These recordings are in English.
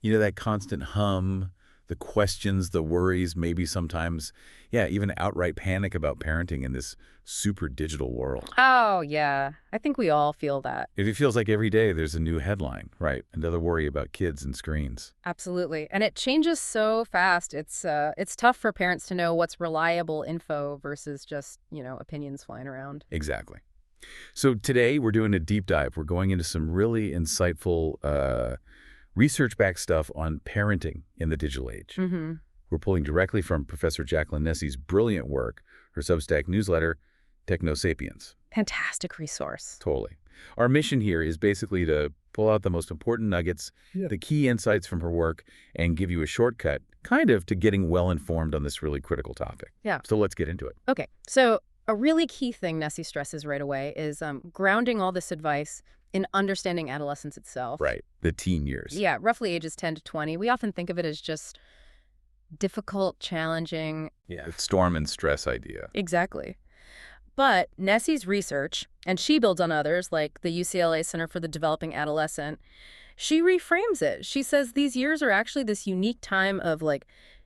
You know, that constant hum, the questions, the worries, maybe sometimes, yeah, even outright panic about parenting in this super digital world. Oh, yeah. I think we all feel that. It feels like every day there's a new headline, right? Another worry about kids and screens. Absolutely. And it changes so fast. It's tough for parents to know what's reliable info versus just, opinions flying around. Exactly. So today we're doing a deep dive. We're going into some really insightful research-backed stuff on parenting in the digital age. Mm-hmm. We're pulling directly from Professor Jacqueline Nessie's brilliant work, her Substack newsletter, Technosapiens. Fantastic resource. Totally. Our mission here is basically to pull out the most important nuggets, the key insights from her work, and give you a shortcut, kind of, to getting well-informed on this really critical topic. Yeah. So let's get into it. Okay. So a really key thing Nessie stresses right away is grounding all this advice in understanding adolescence itself. Right. The teen years. Yeah, roughly ages 10 to 20. We often think of it as just difficult, challenging. Yeah. The storm and stress idea. Exactly. But Nessie's research, and she builds on others like the UCLA Center for the Developing Adolescent, she reframes it. She says these years are actually this unique time of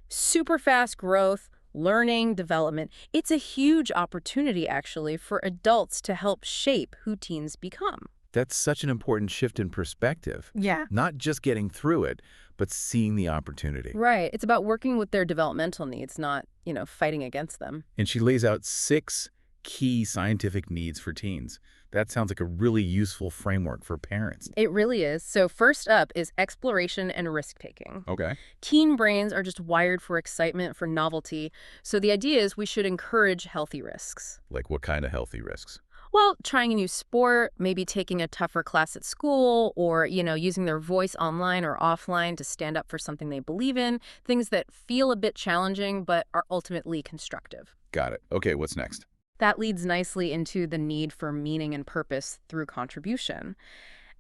super fast growth, learning, development. It's a huge opportunity, actually, for adults to help shape who teens become. That's such an important shift in perspective. Yeah. Not just getting through it, but seeing the opportunity. Right. It's about working with their developmental needs, not, fighting against them. And she lays out 6 key scientific needs for teens. That sounds like a really useful framework for parents. It really is. So first up is exploration and risk-taking. Okay. Teen brains are just wired for excitement, for novelty. So the idea is we should encourage healthy risks. Like what kind of healthy risks? Well, trying a new sport, maybe taking a tougher class at school, or, using their voice online or offline to stand up for something they believe in, things that feel a bit challenging but are ultimately constructive. Got it. Okay, what's next? That leads nicely into the need for meaning and purpose through contribution.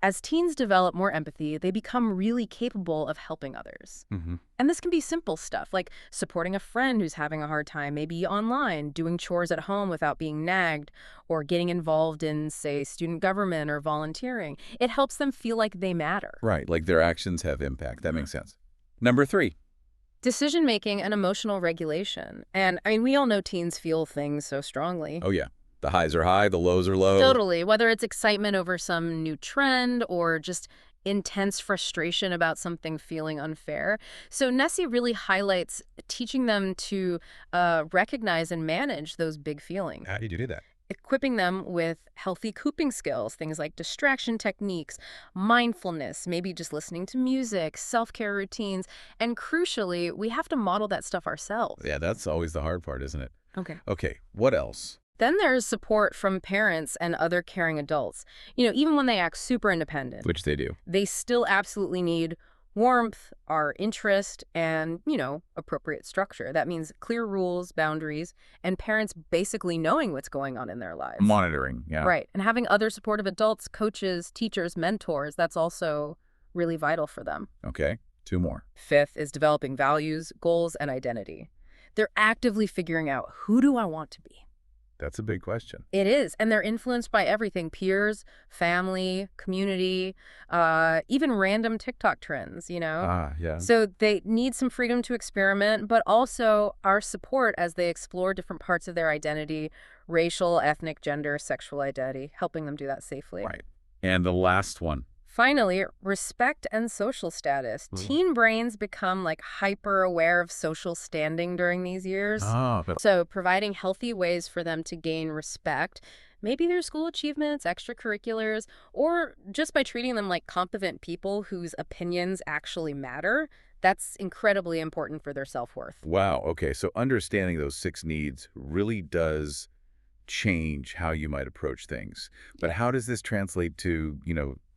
As teens develop more empathy, they become really capable of helping others. Mm-hmm. And this can be simple stuff, like supporting a friend who's having a hard time, maybe online, doing chores at home without being nagged, or getting involved in, say, student government or volunteering. It helps them feel like they matter. Right, like their actions have impact. That makes sense. Number 3. Decision-making and emotional regulation. And, we all know teens feel things so strongly. Oh, yeah. The highs are high, the lows are low. Totally. Whether it's excitement over some new trend or just intense frustration about something feeling unfair. So Nessie really highlights teaching them to recognize and manage those big feelings. How do you do that? Equipping them with healthy coping skills, things like distraction techniques, mindfulness, maybe just listening to music, self-care routines, and crucially, we have to model that stuff ourselves. Yeah, that's always the hard part, isn't it? Okay. Okay, what else? Then there's support from parents and other caring adults. Even when they act super independent. Which they do. They still absolutely need warmth, our interest, and, appropriate structure. That means clear rules, boundaries, and parents basically knowing what's going on in their lives. Monitoring, yeah. Right. And having other supportive adults, coaches, teachers, mentors, that's also really vital for them. Okay, 2 more. 5th is developing values, goals, and identity. They're actively figuring out, who do I want to be? That's a big question. It is. And they're influenced by everything: peers, family, community, even random TikTok trends, Yeah. So they need some freedom to experiment, but also our support as they explore different parts of their identity, racial, ethnic, gender, sexual identity, helping them do that safely. Right. And the last one. Finally, respect and social status. Teen brains become hyper aware of social standing during these years. So providing healthy ways for them to gain respect, maybe their school achievements, extracurriculars, or just by treating them like competent people whose opinions actually matter, that's incredibly important for their self-worth. Wow. Okay. So understanding those 6 needs really does change how you might approach things. But how does this translate to,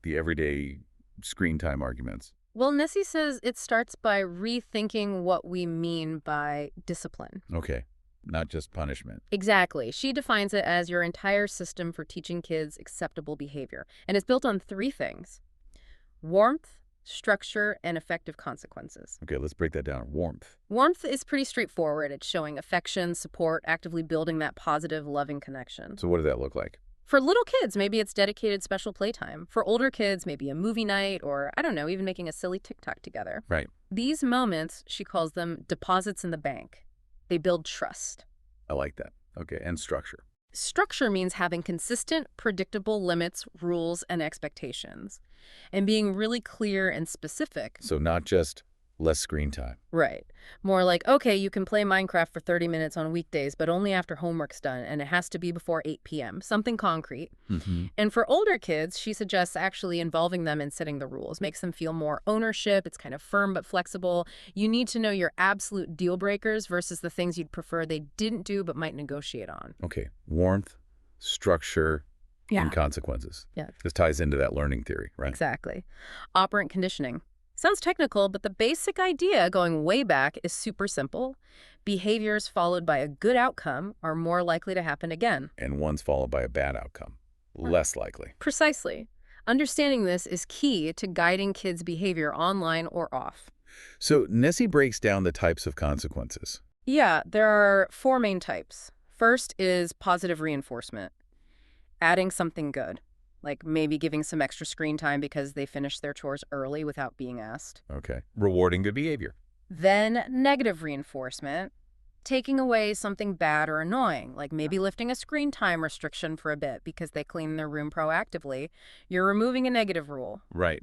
the everyday screen time arguments? Well, Nessie says it starts by rethinking what we mean by discipline. Okay. Not just punishment. Exactly. She defines it as your entire system for teaching kids acceptable behavior. And it's built on 3 things: warmth, structure, and effective consequences. Okay, let's break that down. Warmth. Warmth is pretty straightforward. It's showing affection, support, actively building that positive, loving connection. So what does that look like? For little kids, maybe it's dedicated special playtime. For older kids, maybe a movie night or, I don't know, even making a silly TikTok together. Right. These moments, she calls them deposits in the bank. They build trust. I like that. Okay, and structure. Structure means having consistent, predictable limits, rules, and expectations, and being really clear and specific. So not just less screen time. Right. More like, okay, you can play Minecraft for 30 minutes on weekdays, but only after homework's done, and it has to be before 8 p.m., something concrete. And for older kids, she suggests actually involving them in setting the rules, makes them feel more ownership. It's kind of firm but flexible. You need to know your absolute deal breakers versus the things you'd prefer they didn't do but might negotiate on. Okay, warmth, structure, and consequences. Yeah. This ties into that learning theory, right? Exactly. Operant conditioning. Sounds technical, but the basic idea going way back is super simple. Behaviors followed by a good outcome are more likely to happen again. And ones followed by a bad outcome. Less likely. Precisely. Understanding this is key to guiding kids' behavior online or off. So Nessie breaks down the types of consequences. Yeah, there are 4 main types. First is positive reinforcement. Adding something good. Like maybe giving some extra screen time because they finished their chores early without being asked. Okay. Rewarding good behavior. Then negative reinforcement, taking away something bad or annoying, like maybe lifting a screen time restriction for a bit because they clean their room proactively. You're removing a negative rule. Right.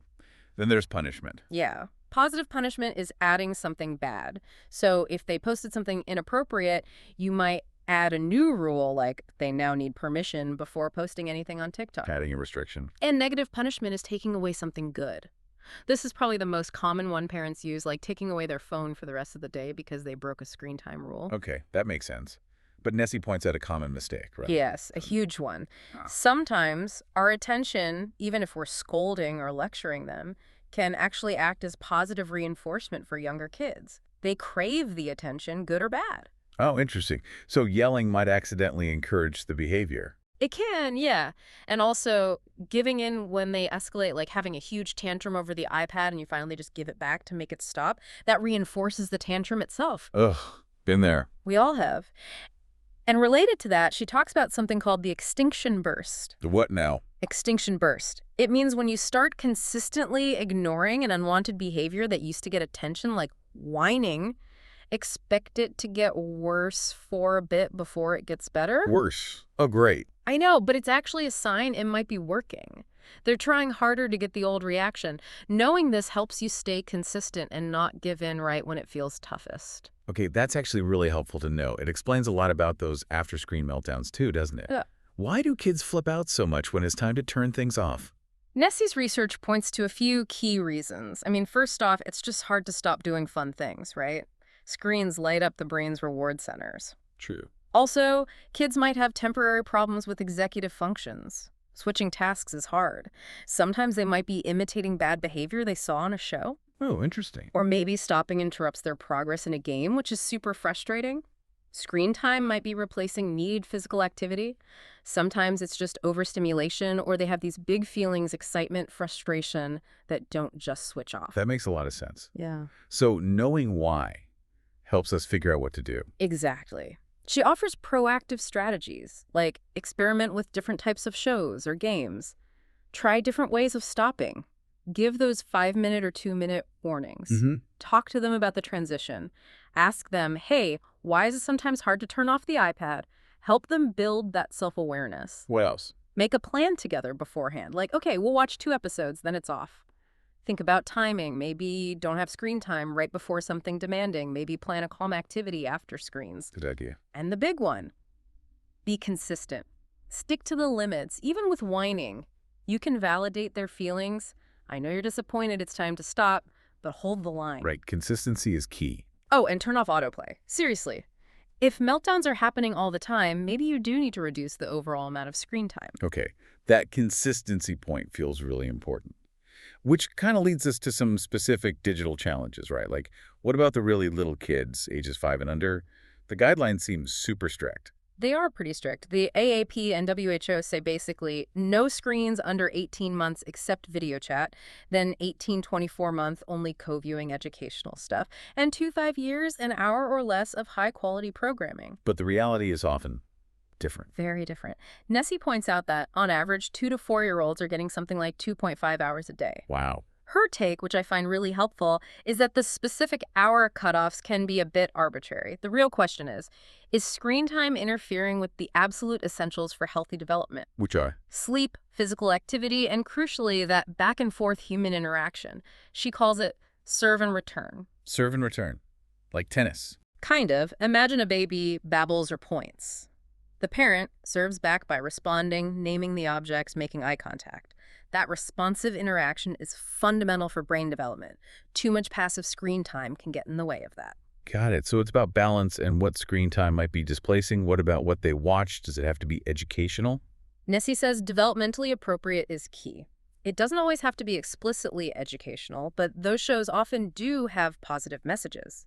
Then there's punishment. Yeah. Positive punishment is adding something bad. So if they posted something inappropriate, you might add a new rule, like they now need permission before posting anything on TikTok. Adding a restriction. And negative punishment is taking away something good. This is probably the most common one parents use, like taking away their phone for the rest of the day because they broke a screen time rule. Okay, that makes sense. But Nessie points out a common mistake, right? Yes, a huge one. Sometimes our attention, even if we're scolding or lecturing them, can actually act as positive reinforcement for younger kids. They crave the attention, good or bad. Oh, interesting. So yelling might accidentally encourage the behavior. It can, yeah. And also giving in when they escalate, like having a huge tantrum over the iPad and you finally just give it back to make it stop, that reinforces the tantrum itself. Ugh, been there. We all have. And related to that, she talks about something called the extinction burst. The what now? Extinction burst. It means when you start consistently ignoring an unwanted behavior that used to get attention, like whining, expect it to get worse for a bit before it gets better. Worse. Oh, great. I know, but it's actually a sign it might be working. They're trying harder to get the old reaction. Knowing this helps you stay consistent and not give in right when it feels toughest. Okay, that's actually really helpful to know. It explains a lot about those after-screen meltdowns too, doesn't it? Yeah. Why do kids flip out so much when it's time to turn things off? Nessie's research points to a few key reasons. I mean, first off, it's just hard to stop doing fun things, right? Screens light up the brain's reward centers. True. Also, kids might have temporary problems with executive functions. Switching tasks is hard. Sometimes they might be imitating bad behavior they saw on a show. Oh, interesting. Or maybe stopping interrupts their progress in a game, which is super frustrating. Screen time might be replacing needed physical activity. Sometimes it's just overstimulation, or they have these big feelings, excitement, frustration, that don't just switch off. That makes a lot of sense. Yeah. So knowing why helps us figure out what to do. Exactly. She offers proactive strategies, like experiment with different types of shows or games. Try different ways of stopping. Give those 5-minute or 2-minute warnings. Talk to them about the transition. Ask them, hey, why is it sometimes hard to turn off the iPad? Help them build that self-awareness. What else? Make a plan together beforehand. Like, okay, we'll watch 2 episodes, then it's off. Think about timing. Maybe don't have screen time right before something demanding. Maybe plan a calm activity after screens. Good idea. And the big one, be consistent. Stick to the limits. Even with whining, you can validate their feelings. I know you're disappointed, it's time to stop, but hold the line. Right. Consistency is key. Oh, and turn off autoplay. Seriously. If meltdowns are happening all the time, maybe you do need to reduce the overall amount of screen time. Okay. That consistency point feels really important. Which kind of leads us to some specific digital challenges, right? Like, what about the really little kids, ages 5 and under? The guidelines seem super strict. They are pretty strict. The AAP and WHO say basically no screens under 18 months except video chat, then 18-24 month only co-viewing educational stuff, and 2-5 years, an hour or less of high-quality programming. But the reality is often different. Very different. Nessie points out that, on average, 2 to 4-year-olds are getting something like 2.5 hours a day. Wow. Her take, which I find really helpful, is that the specific hour cutoffs can be a bit arbitrary. The real question is screen time interfering with the absolute essentials for healthy development? Which are? Sleep, physical activity, and crucially, that back and forth human interaction. She calls it serve and return. Serve and return. Like tennis. Kind of. Imagine a baby babbles or points. The parent serves back by responding, naming the objects, making eye contact. That responsive interaction is fundamental for brain development. Too much passive screen time can get in the way of that. Got it. So it's about balance and what screen time might be displacing. What about what they watch? Does it have to be educational? Nessie says developmentally appropriate is key. It doesn't always have to be explicitly educational, but those shows often do have positive messages.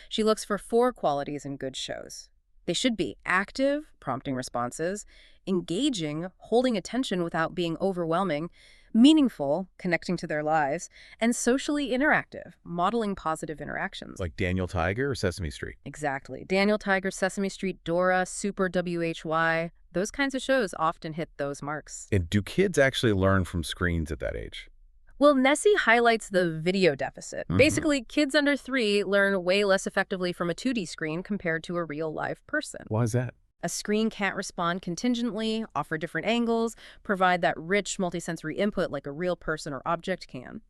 She looks for 4 qualities in good shows. They should be active, prompting responses, engaging, holding attention without being overwhelming, meaningful, connecting to their lives, and socially interactive, modeling positive interactions. Like Daniel Tiger or Sesame Street? Exactly. Daniel Tiger, Sesame Street, Dora, Super WHY, those kinds of shows often hit those marks. And do kids actually learn from screens at that age? Well, Nessie highlights the video deficit. Basically, kids under 3 learn way less effectively from a 2D screen compared to a real live person. Why is that? A screen can't respond contingently, offer different angles, provide that rich multisensory input like a real person or object can.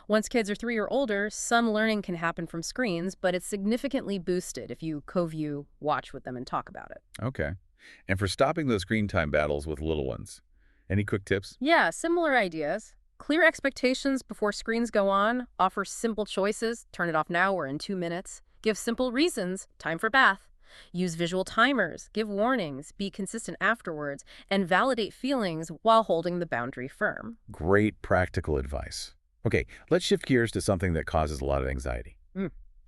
Once kids are 3 or older, some learning can happen from screens, but it's significantly boosted if you co-view, watch with them, and talk about it. Okay. And for stopping those screen time battles with little ones, any quick tips? Yeah, similar ideas. Clear expectations before screens go on, offer simple choices, turn it off now or in 2 minutes, give simple reasons, time for bath, use visual timers, give warnings, be consistent afterwards, and validate feelings while holding the boundary firm. Great practical advice. Okay, let's shift gears to something that causes a lot of anxiety.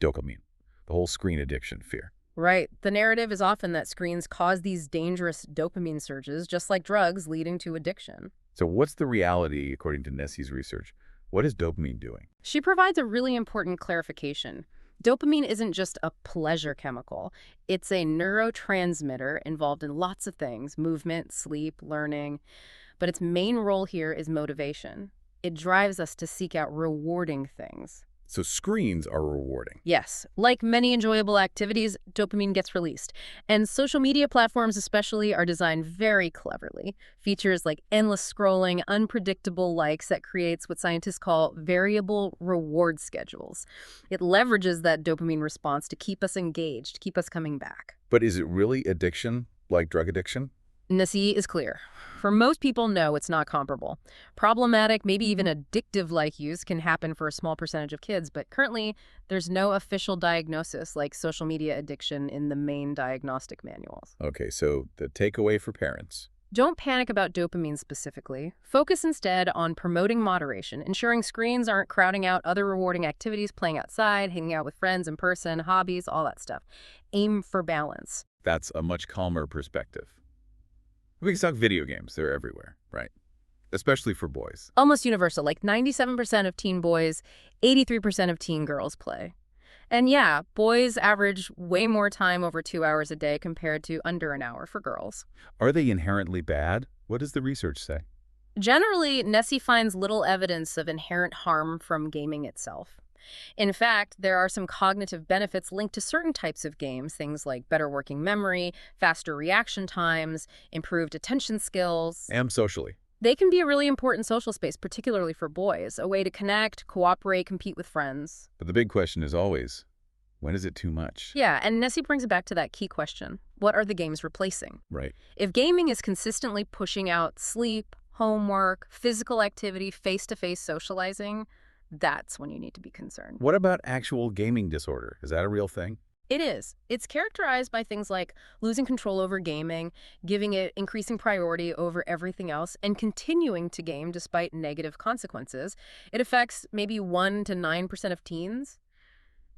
Dopamine, the whole screen addiction fear. Right. The narrative is often that screens cause these dangerous dopamine surges, just like drugs, leading to addiction. So what's the reality, according to Nessie's research? What is dopamine doing? She provides a really important clarification. Dopamine isn't just a pleasure chemical. It's a neurotransmitter involved in lots of things, movement, sleep, learning. But its main role here is motivation. It drives us to seek out rewarding things. So screens are rewarding. Yes. Like many enjoyable activities, dopamine gets released. And social media platforms especially are designed very cleverly. Features like endless scrolling, unpredictable likes that creates what scientists call variable reward schedules. It leverages that dopamine response to keep us engaged, keep us coming back. But is it really addiction, like drug addiction? Nessie is clear. For most people, no, it's not comparable. Problematic, maybe even addictive-like use can happen for a small percentage of kids, but currently there's no official diagnosis like social media addiction in the main diagnostic manuals. Okay, so the takeaway for parents. Don't panic about dopamine specifically. Focus instead on promoting moderation, ensuring screens aren't crowding out other rewarding activities, playing outside, hanging out with friends in person, hobbies, all that stuff. Aim for balance. That's a much calmer perspective. We can talk video games. They're everywhere, right? Especially for boys. Almost universal, like 97% of teen boys, 83% of teen girls play. And yeah, boys average way more time over 2 hours a day compared to under an hour for girls. Are they inherently bad? What does the research say? Generally, Nessie finds little evidence of inherent harm from gaming itself. In fact, there are some cognitive benefits linked to certain types of games, things like better working memory, faster reaction times, improved attention skills. And socially. They can be a really important social space, particularly for boys, a way to connect, cooperate, compete with friends. But the big question is always, when is it too much? Yeah, and Nessie brings it back to that key question. What are the games replacing? Right. If gaming is consistently pushing out sleep, homework, physical activity, face-to-face socializing, that's when you need to be concerned. What about actual gaming disorder? Is that a real thing? It is. It's characterized by things like losing control over gaming, giving it increasing priority over everything else, and continuing to game despite negative consequences. It affects maybe 1 to 9% of teens.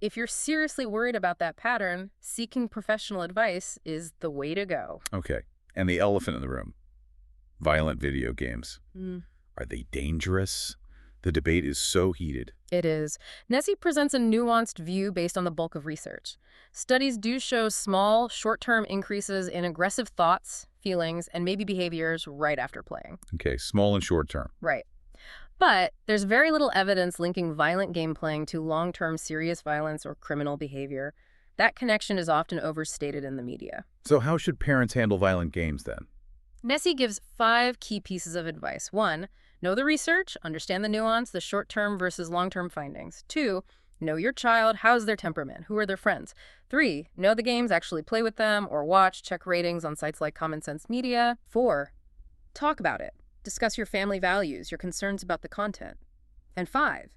If you're seriously worried about that pattern, seeking professional advice is the way to go. Okay. And the elephant in the room. Violent video games. Are they dangerous? The debate is so heated. It is. Nessie presents a nuanced view based on the bulk of research. Studies do show small, short-term increases in aggressive thoughts, feelings, and maybe behaviors right after playing. Okay, small and short term. Right. But there's very little evidence linking violent game playing to long-term serious violence or criminal behavior. That connection is often overstated in the media. So how should parents handle violent games then? Nessie gives 5 key pieces of advice. 1, know the research, understand the nuance, the short-term versus long-term findings. 2, know your child, how's their temperament, who are their friends. 3, know the games, actually play with them or watch, check ratings on sites like Common Sense Media. 4, talk about it. Discuss your family values, your concerns about the content. And 5,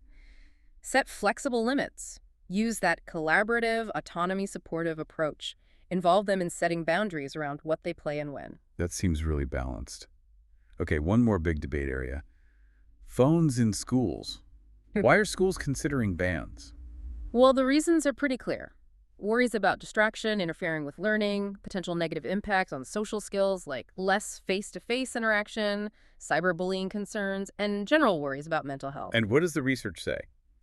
set flexible limits. Use that collaborative, autonomy-supportive approach. Involve them in setting boundaries around what they play and when. That seems really balanced. Okay, one more big debate area. Phones in schools. Why are schools considering bans? Well, the reasons are pretty clear. Worries about distraction, interfering with learning, potential negative impacts on social skills like less face-to-face interaction, cyberbullying concerns, and general worries about mental health. And what does the research say?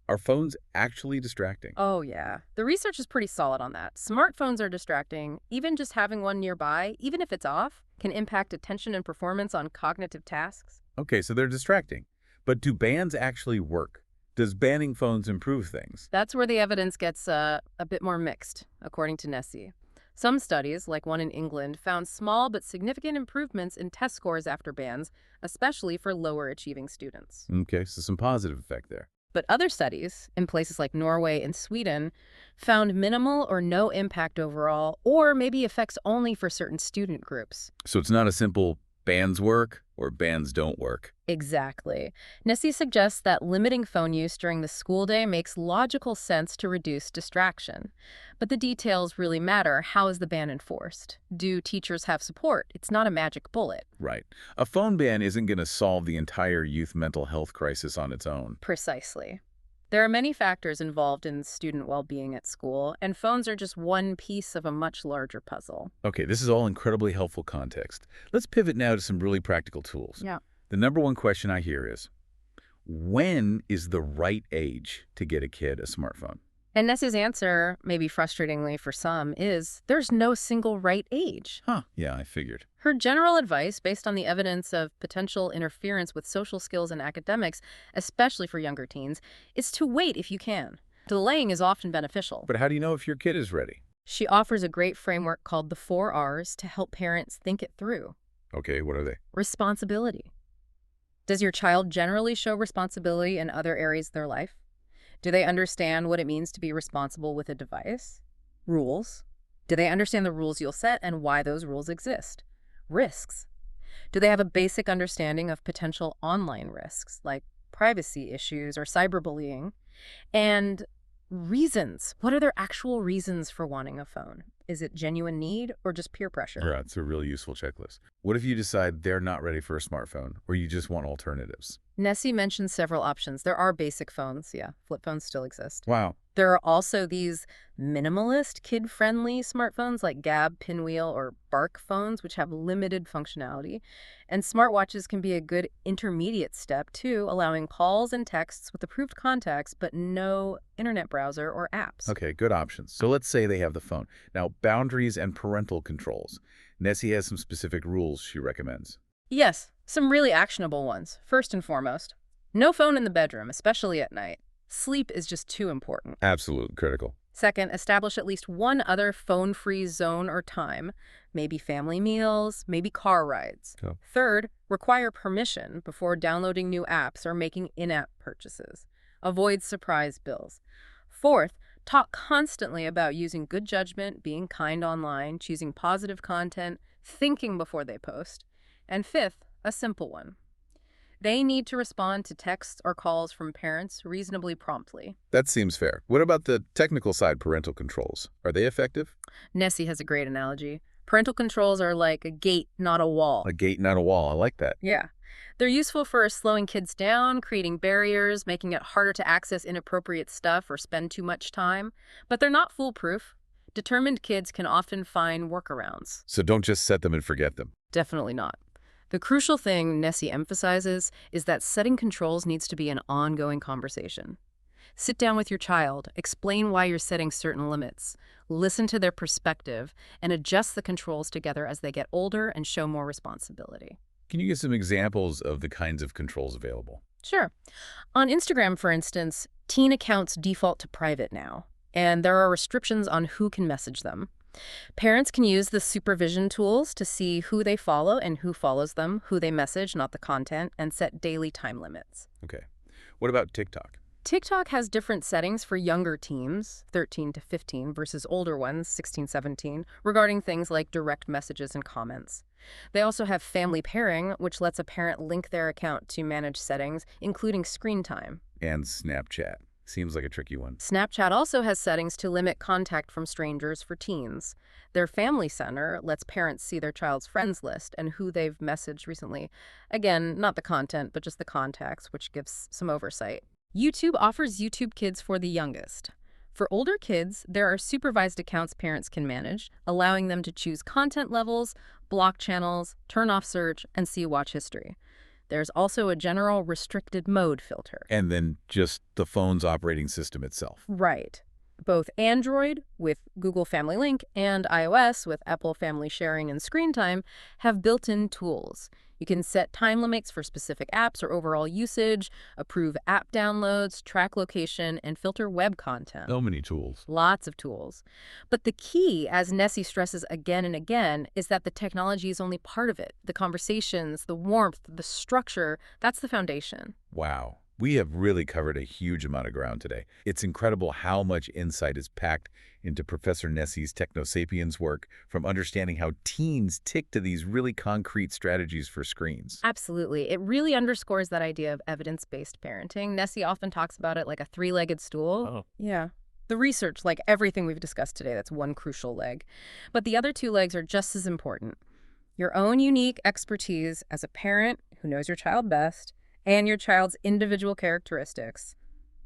Are phones actually distracting? Oh, yeah. The research is pretty solid on that. Smartphones are distracting. Even just having one nearby, even if it's off, can impact attention and performance on cognitive tasks. Okay, so they're distracting. But do bans actually work? Does banning phones improve things? That's where the evidence gets a bit more mixed, according to Nessie. Some studies, like one in England, found small but significant improvements in test scores after bans, especially for lower achieving students. Okay, so some positive effect there. But other studies, in places like Norway and Sweden, found minimal or no impact overall, or maybe effects only for certain student groups. So it's not a simple bans work or bans don't work. Exactly. Nessie suggests that limiting phone use during the school day makes logical sense to reduce distraction. But the details really matter. How is the ban enforced? Do teachers have support? It's not a magic bullet. Right. A phone ban isn't going to solve the entire youth mental health crisis on its own. Precisely. There are many factors involved in student well-being at school, and phones are just one piece of a much larger puzzle. Okay, this is all incredibly helpful context. Let's pivot now to some really practical tools. Yeah. The number one question I hear is, when is the right age to get a kid a smartphone? And Nessie's answer, maybe frustratingly for some, is there's no single right age. Yeah, I figured. Her general advice, based on the evidence of potential interference with social skills and academics, especially for younger teens, is to wait if you can. Delaying is often beneficial. But how do you know if your kid is ready? She offers a great framework called the 4 R's to help parents think it through. Okay, what are they? Responsibility. Does your child generally show responsibility in other areas of their life? Do they understand what it means to be responsible with a device? Rules. Do they understand the rules you'll set and why those rules exist? Risks. Do they have a basic understanding of potential online risks, like privacy issues or cyberbullying? And reasons. What are their actual reasons for wanting a phone? Is it genuine need or just peer pressure? Yeah, it's a really useful checklist. What if you decide they're not ready for a smartphone, or you just want alternatives? Nessie mentioned several options. There are basic phones, yeah. Flip phones still exist. Wow. There are also these minimalist, kid-friendly smartphones like Gab, Pinwheel, or Bark phones, which have limited functionality. And smartwatches can be a good intermediate step, too, allowing calls and texts with approved contacts, but no internet browser or apps. Okay, good options. So let's say they have the phone. Now, boundaries and parental controls. Nessie has some specific rules she recommends. Yes, some really actionable ones. First and foremost, no phone in the bedroom, especially at night. Sleep is just too important. Absolutely critical. Second, establish at least one other phone-free zone or time, maybe family meals, maybe car rides. Oh. Third, require permission before downloading new apps or making in-app purchases. Avoid surprise bills. Fourth, talk constantly about using good judgment, being kind online, choosing positive content, thinking before they post. And fifth, a simple one. They need to respond to texts or calls from parents reasonably promptly. That seems fair. What about the technical side parental controls? Are they effective? Nessie has a great analogy. Parental controls are like a gate, not a wall. A gate, not a wall. I like that. Yeah. They're useful for slowing kids down, creating barriers, making it harder to access inappropriate stuff or spend too much time. But they're not foolproof. Determined kids can often find workarounds. So don't just set them and forget them. Definitely not. The crucial thing Nessie emphasizes is that setting controls needs to be an ongoing conversation. Sit down with your child, explain why you're setting certain limits, listen to their perspective, and adjust the controls together as they get older and show more responsibility. Can you give some examples of the kinds of controls available? Sure. On Instagram, for instance, teen accounts default to private now, and there are restrictions on who can message them. Parents can use the supervision tools to see who they follow and who follows them, who they message, not the content, and set daily time limits. Okay. What about TikTok? TikTok has different settings for younger teens, 13 to 15, versus older ones, 16, 17, regarding things like direct messages and comments. They also have family pairing, which lets a parent link their account to manage settings, including screen time. And Snapchat. Seems like a tricky one. Snapchat also has settings to limit contact from strangers for teens. Their Family Center lets parents see their child's friends list and who they've messaged recently. Again, not the content, but just the contacts, which gives some oversight. YouTube offers YouTube Kids for the youngest. For older kids, there are supervised accounts parents can manage, allowing them to choose content levels, block channels, turn off search, and see watch history. There's also a general restricted mode filter. And then just the phone's operating system itself. Right. Both Android with Google Family Link and iOS with Apple Family Sharing and Screen Time have built-in tools. You can set time limits for specific apps or overall usage, approve app downloads, track location, and filter web content. So many tools. Lots of tools. But the key, as Nessie stresses again and again, is that the technology is only part of it. The conversations, the warmth, the structure, that's the foundation. Wow. We have really covered a huge amount of ground today. It's incredible how much insight is packed into Professor Nessie's Technosapiens work, from understanding how teens tick to these really concrete strategies for screens. Absolutely. It really underscores that idea of evidence-based parenting. Nessie often talks about it like a three-legged stool. Oh. Yeah. The research, like everything we've discussed today, that's one crucial leg. But the other two legs are just as important. Your own unique expertise as a parent who knows your child best, and your child's individual characteristics,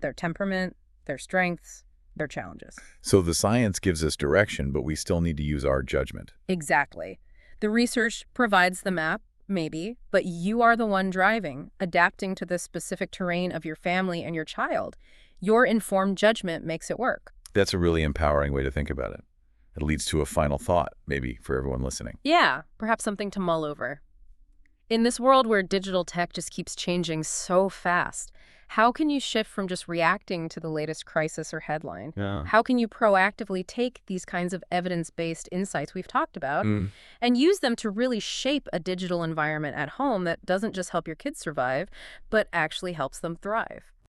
their temperament, their strengths, their challenges. So the science gives us direction, but we still need to use our judgment. Exactly. The research provides the map, maybe, but you are the one driving, adapting to the specific terrain of your family and your child. Your informed judgment makes it work. That's a really empowering way to think about it. It leads to a final thought, maybe, for everyone listening. Yeah, perhaps something to mull over. In this world where digital tech just keeps changing so fast, how can you shift from just reacting to the latest crisis or headline? Yeah. How can you proactively take these kinds of evidence-based insights we've talked about and use them to really shape a digital environment at home that doesn't just help your kids survive, but actually helps them thrive?